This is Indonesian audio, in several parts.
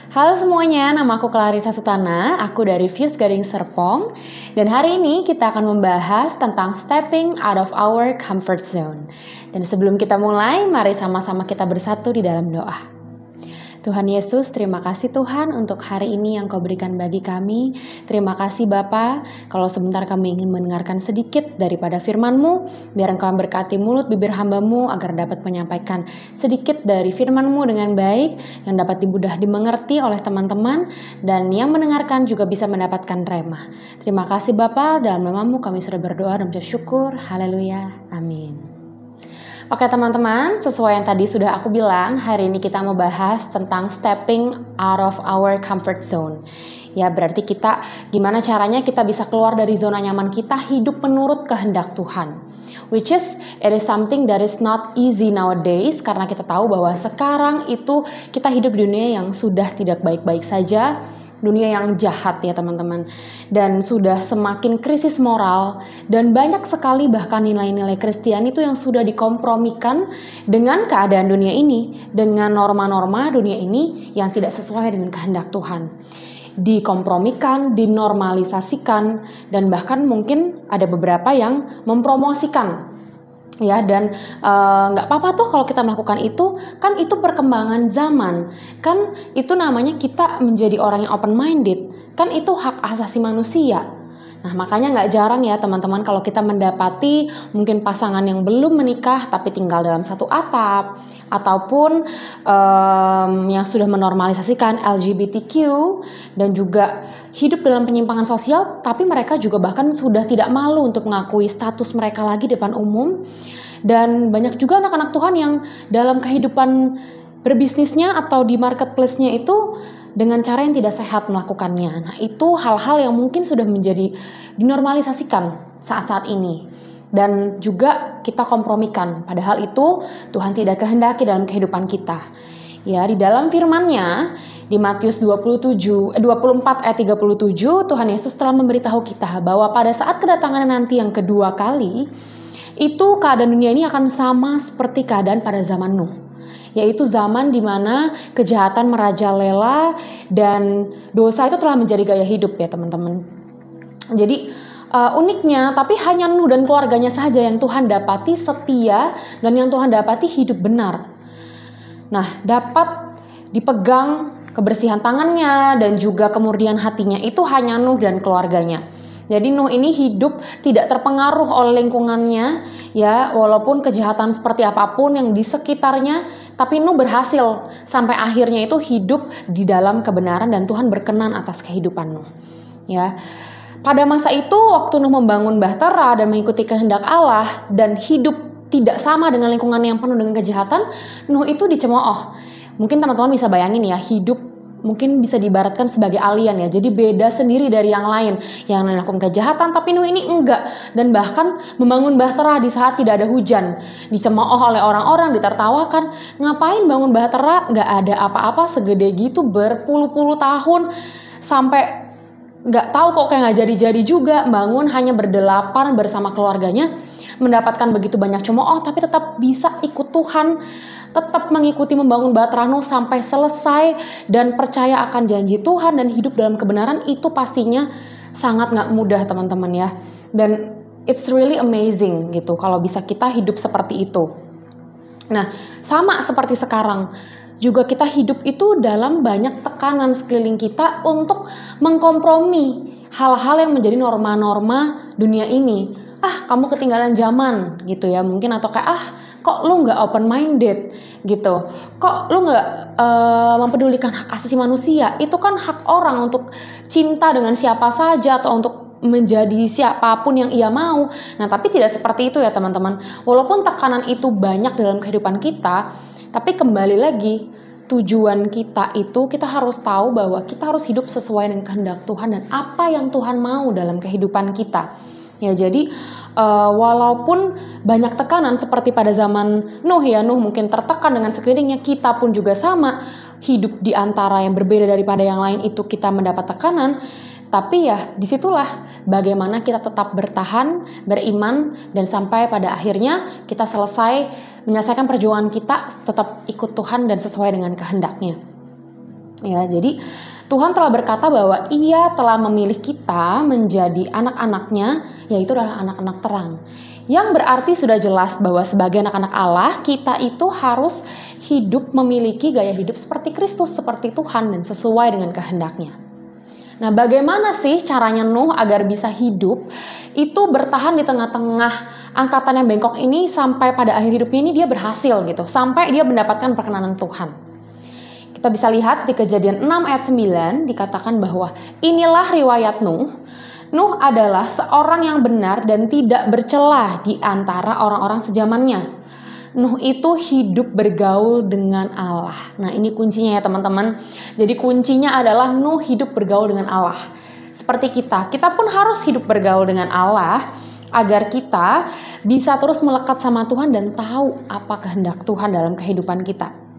Halo semuanya, nama aku Clarissa Sutana, aku dari Fuse Gading Serpong. Dan hari ini kita akan membahas tentang stepping out of our comfort zone. Dan sebelum kita mulai, mari sama-sama kita bersatu di dalam doa. Tuhan Yesus, terima kasih Tuhan untuk hari ini yang Kau berikan bagi kami. Terima kasih Bapa, kalau sebentar kami ingin mendengarkan sedikit daripada firman-Mu, biar Engkau berkati mulut bibir hamba-Mu agar dapat menyampaikan sedikit dari firman-Mu dengan baik, yang dapat mudah dimengerti oleh teman-teman, dan yang mendengarkan juga bisa mendapatkan rema. Terima kasih Bapa, dalam nama-Mu kami sudah berdoa dan bersyukur. Haleluya, amin. Oke teman-teman, sesuai yang tadi sudah aku bilang, hari ini kita mau bahas tentang stepping out of our comfort zone. Ya, berarti kita gimana caranya kita bisa keluar dari zona nyaman kita, hidup menurut kehendak Tuhan. Which is, it is something that is not easy nowadays, karena kita tahu bahwa sekarang itu kita hidup di dunia yang sudah tidak baik-baik saja, dunia yang jahat ya teman-teman, dan sudah semakin krisis moral, dan banyak sekali bahkan nilai-nilai Kristiani itu yang sudah dikompromikan dengan keadaan dunia ini, dengan norma-norma dunia ini yang tidak sesuai dengan kehendak Tuhan. Dikompromikan, dinormalisasikan, dan bahkan mungkin ada beberapa yang mempromosikan. Ya, dan nggak apa-apa tuh kalau kita melakukan itu, kan itu perkembangan zaman, kan itu namanya kita menjadi orang yang open minded, kan itu hak asasi manusia. Nah makanya nggak jarang ya teman-teman kalau kita mendapati mungkin pasangan yang belum menikah tapi tinggal dalam satu atap, ataupun yang sudah menormalisasikan LGBTQ dan juga hidup dalam penyimpangan sosial, tapi mereka juga bahkan sudah tidak malu untuk mengakui status mereka lagi di depan umum. Dan banyak juga anak-anak Tuhan yang dalam kehidupan berbisnisnya atau di marketplace-nya itu dengan cara yang tidak sehat melakukannya. Nah itu hal-hal yang mungkin sudah menjadi dinormalisasikan saat-saat ini. Dan juga kita kompromikan, padahal itu Tuhan tidak kehendaki dalam kehidupan kita. Ya, di dalam firman-Nya di Matius 24 ayat 37, Tuhan Yesus telah memberitahu kita bahwa pada saat kedatangan nanti yang kedua kali, itu keadaan dunia ini akan sama seperti keadaan pada zaman Nuh. Yaitu zaman di mana kejahatan merajalela dan dosa itu telah menjadi gaya hidup ya teman-teman. Jadi uniknya, tapi hanya Nuh dan keluarganya saja yang Tuhan dapati setia dan yang Tuhan dapati hidup benar. Nah, dapat dipegang kebersihan tangannya dan juga kemurnian hatinya itu hanya Nuh dan keluarganya. Jadi Nuh ini hidup tidak terpengaruh oleh lingkungannya, ya walaupun kejahatan seperti apapun yang di sekitarnya, tapi Nuh berhasil sampai akhirnya itu hidup di dalam kebenaran dan Tuhan berkenan atas kehidupan Nuh. Ya, pada masa itu waktu Nuh membangun bahtera dan mengikuti kehendak Allah dan hidup tidak sama dengan lingkungan yang penuh dengan kejahatan, Nuh itu dicemooh. Mungkin teman-teman bisa bayangin ya, hidup mungkin bisa diibaratkan sebagai alien ya. Jadi beda sendiri dari yang lain. Yang lain melakukan kejahatan, tapi Nuh ini enggak. Dan bahkan membangun bahtera di saat tidak ada hujan. Dicemooh oleh orang-orang, ditertawakan. Ngapain bangun bahtera? Enggak ada apa-apa segede gitu berpuluh-puluh tahun. Sampai enggak tahu kok kayak nggak jadi-jadi juga. Bangun hanya berdelapan bersama keluarganya. Mendapatkan begitu banyak cemooh, tapi tetap bisa ikut Tuhan. Tetap mengikuti membangun bahtera Nuh sampai selesai dan percaya akan janji Tuhan dan hidup dalam kebenaran, itu pastinya sangat gak mudah teman-teman ya. Dan it's really amazing gitu kalau bisa kita hidup seperti itu. Nah sama seperti sekarang juga kita hidup itu dalam banyak tekanan sekeliling kita untuk mengkompromi hal-hal yang menjadi norma-norma dunia ini. Kamu ketinggalan zaman gitu ya mungkin, atau kayak kok lu nggak open minded gitu, kok lu nggak mempedulikan hak asasi manusia, itu kan hak orang untuk cinta dengan siapa saja atau untuk menjadi siapapun yang ia mau. Nah tapi tidak seperti itu ya teman-teman. Walaupun tekanan itu banyak dalam kehidupan kita, tapi kembali lagi tujuan kita itu kita harus tahu bahwa kita harus hidup sesuai dengan kehendak Tuhan dan apa yang Tuhan mau dalam kehidupan kita. Ya jadi walaupun banyak tekanan seperti pada zaman Nuh ya, Nuh mungkin tertekan dengan sekelilingnya, kita pun juga sama, hidup di antara yang berbeda daripada yang lain itu kita mendapat tekanan. Tapi ya disitulah bagaimana kita tetap bertahan, beriman, dan sampai pada akhirnya kita selesai menyelesaikan perjuangan kita tetap ikut Tuhan dan sesuai dengan kehendaknya. Ya, jadi Tuhan telah berkata bahwa Ia telah memilih kita menjadi anak-anaknya, yaitu adalah anak-anak terang. Yang berarti sudah jelas bahwa sebagai anak-anak Allah, kita itu harus hidup memiliki gaya hidup seperti Kristus, seperti Tuhan, dan sesuai dengan kehendaknya. Nah, bagaimana sih caranya Nuh agar bisa hidup itu bertahan di tengah-tengah angkatan yang bengkok ini sampai pada akhir hidupnya ini dia berhasil gitu, sampai dia mendapatkan perkenanan Tuhan. Kita bisa lihat di Kejadian 6 ayat 9 dikatakan bahwa inilah riwayat Nuh. Nuh adalah seorang yang benar dan tidak bercela di antara orang-orang sezamannya. Nuh itu hidup bergaul dengan Allah. Nah, ini kuncinya ya teman-teman. Jadi kuncinya adalah Nuh hidup bergaul dengan Allah. Seperti kita pun harus hidup bergaul dengan Allah agar kita bisa terus melekat sama Tuhan dan tahu apa kehendak Tuhan dalam kehidupan kita.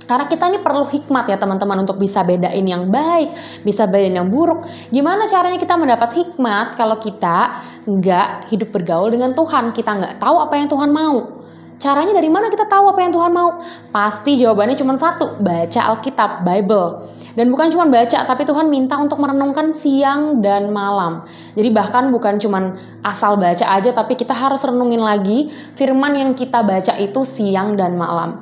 Karena kita ini perlu hikmat ya teman-teman untuk bisa bedain yang baik, bisa bedain yang buruk. Gimana caranya kita mendapat hikmat kalau kita nggak hidup bergaul dengan Tuhan, kita nggak tahu apa yang Tuhan mau. Caranya dari mana kita tahu apa yang Tuhan mau? Pasti jawabannya cuma satu, baca Alkitab, Bible. Dan bukan cuma baca, tapi Tuhan minta untuk merenungkan siang dan malam. Jadi bahkan bukan cuma asal baca aja, tapi kita harus renungin lagi firman yang kita baca itu siang dan malam.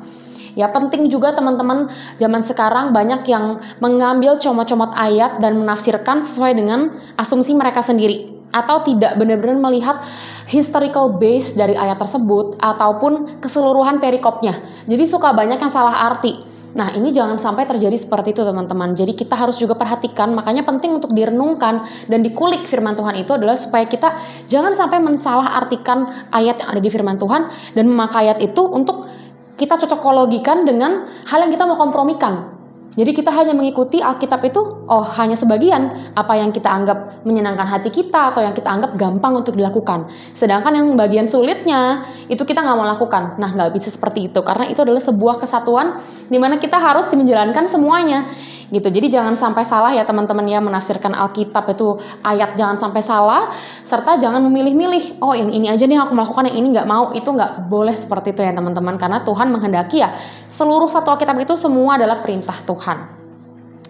Ya penting juga teman-teman, zaman sekarang banyak yang mengambil comot-comot ayat dan menafsirkan sesuai dengan asumsi mereka sendiri. Atau tidak benar-benar melihat historical base dari ayat tersebut ataupun keseluruhan perikopnya. Jadi suka banyak yang salah arti. Nah ini jangan sampai terjadi seperti itu teman-teman. Jadi kita harus juga perhatikan, makanya penting untuk direnungkan dan dikulik firman Tuhan itu adalah supaya kita jangan sampai mensalah artikan ayat yang ada di firman Tuhan dan memakai ayat itu untuk kita cocokologikan dengan hal yang kita mau kompromikan. Jadi kita hanya mengikuti Alkitab itu, hanya sebagian apa yang kita anggap menyenangkan hati kita atau yang kita anggap gampang untuk dilakukan. Sedangkan yang bagian sulitnya itu kita nggak mau lakukan. Nah nggak bisa seperti itu karena itu adalah sebuah kesatuan di mana kita harus menjalankan semuanya. Gitu. Jadi jangan sampai salah ya teman-teman ya menafsirkan Alkitab itu ayat jangan sampai salah serta jangan memilih-milih. Oh yang ini aja nih aku melakukan yang ini nggak mau, itu nggak boleh seperti itu ya teman-teman karena Tuhan menghendaki ya seluruh satu Alkitab itu semua adalah perintah Tuhan.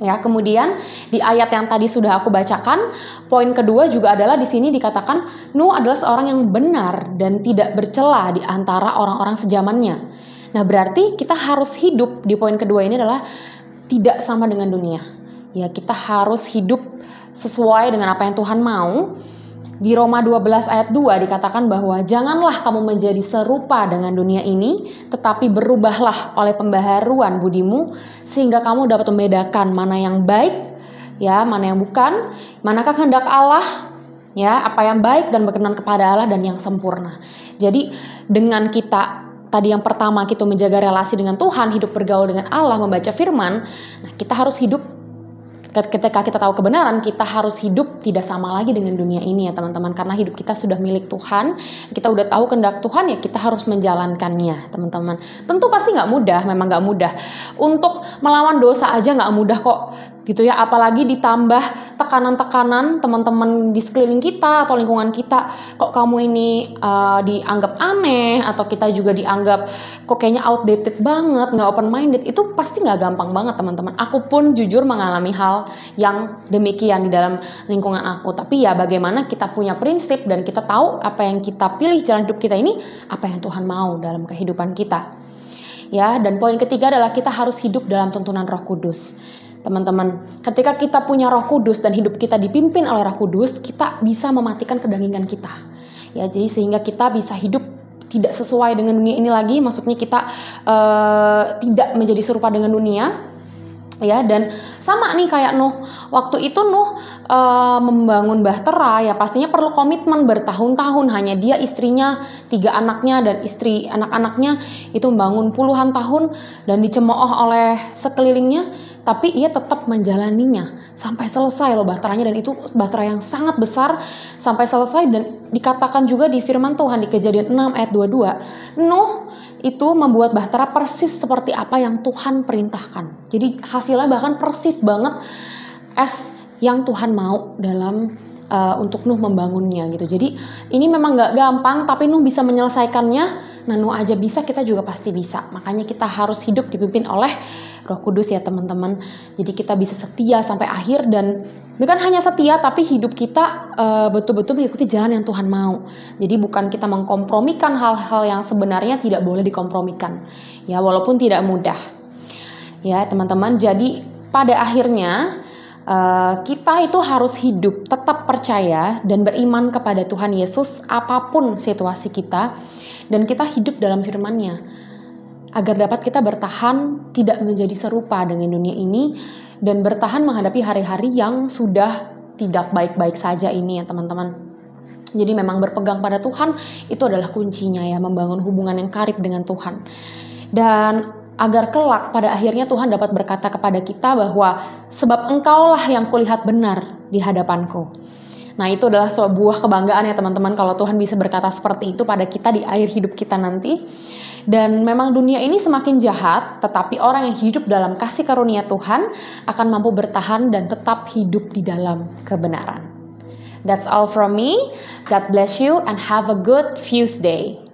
Ya, kemudian di ayat yang tadi sudah aku bacakan, poin kedua juga adalah di sini dikatakan Nuh adalah seorang yang benar dan tidak bercela di antara orang-orang sezamannya. Nah, berarti kita harus hidup di poin kedua ini adalah tidak sama dengan dunia. Ya, kita harus hidup sesuai dengan apa yang Tuhan mau. Di Roma 12 ayat 2 dikatakan bahwa janganlah kamu menjadi serupa dengan dunia ini, tetapi berubahlah oleh pembaharuan budimu sehingga kamu dapat membedakan mana yang baik, ya, mana yang bukan, manakah kehendak Allah, ya, apa yang baik dan berkenan kepada Allah dan yang sempurna. Jadi dengan kita tadi yang pertama kita menjaga relasi dengan Tuhan, hidup bergaul dengan Allah, membaca firman, nah kita harus hidup. Ketika kita tahu kebenaran, kita harus hidup tidak sama lagi dengan dunia ini ya teman-teman. Karena hidup kita sudah milik Tuhan, kita udah tahu kehendak Tuhan ya kita harus menjalankannya teman-teman. Tentu pasti gak mudah, memang gak mudah. Untuk melawan dosa aja gak mudah kok gitu ya, apalagi ditambah tekanan-tekanan teman-teman di sekeliling kita atau lingkungan kita, kok kamu ini dianggap aneh atau kita juga dianggap kok kayaknya outdated banget, nggak open minded, itu pasti nggak gampang banget teman-teman. Aku pun jujur mengalami hal yang demikian di dalam lingkungan aku, tapi ya bagaimana kita punya prinsip dan kita tahu apa yang kita pilih jalan hidup kita ini, apa yang Tuhan mau dalam kehidupan kita. Ya, dan poin ketiga adalah kita harus hidup dalam tuntunan Roh Kudus. Teman-teman, ketika kita punya Roh Kudus dan hidup kita dipimpin oleh Roh Kudus, kita bisa mematikan kedagingan kita. Ya, jadi sehingga kita bisa hidup tidak sesuai dengan dunia ini lagi, maksudnya kita tidak menjadi serupa dengan dunia. Ya, dan sama nih kayak Nuh. Waktu itu Nuh membangun bahtera, ya pastinya perlu komitmen bertahun-tahun. Hanya dia, istrinya, 3 anaknya dan istri anak-anaknya itu membangun puluhan tahun dan dicemooh oleh sekelilingnya. Tapi ia tetap menjalaninya sampai selesai loh bahteranya, dan itu bahtera yang sangat besar sampai selesai. Dan dikatakan juga di firman Tuhan di Kejadian 6 ayat 22, Nuh itu membuat bahtera persis seperti apa yang Tuhan perintahkan. Jadi hasilnya bahkan persis banget as yang Tuhan mau dalam untuk Nuh membangunnya gitu. Jadi ini memang gak gampang, tapi Nuh bisa menyelesaikannya Nano aja bisa, kita juga pasti bisa. Makanya kita harus hidup dipimpin oleh Roh Kudus ya teman-teman. Jadi kita bisa setia sampai akhir, dan bukan hanya setia, tapi hidup kita betul-betul mengikuti jalan yang Tuhan mau. Jadi bukan kita mengkompromikan hal-hal yang sebenarnya tidak boleh dikompromikan. Ya, walaupun tidak mudah. Ya teman-teman, jadi pada akhirnya kita itu harus hidup tetap percaya dan beriman kepada Tuhan Yesus apapun situasi kita, dan kita hidup dalam firman-Nya agar dapat kita bertahan tidak menjadi serupa dengan dunia ini dan bertahan menghadapi hari-hari yang sudah tidak baik-baik saja ini ya teman-teman. Jadi memang berpegang pada Tuhan itu adalah kuncinya ya, membangun hubungan yang karib dengan Tuhan. Dan agar kelak pada akhirnya Tuhan dapat berkata kepada kita bahwa sebab engkaulah yang kulihat benar di hadapanku. Nah itu adalah sebuah kebanggaan ya teman-teman, kalau Tuhan bisa berkata seperti itu pada kita di akhir hidup kita nanti. Dan memang dunia ini semakin jahat, tetapi orang yang hidup dalam kasih karunia Tuhan akan mampu bertahan dan tetap hidup di dalam kebenaran. That's all from me. God bless you and have a good Fuse Day.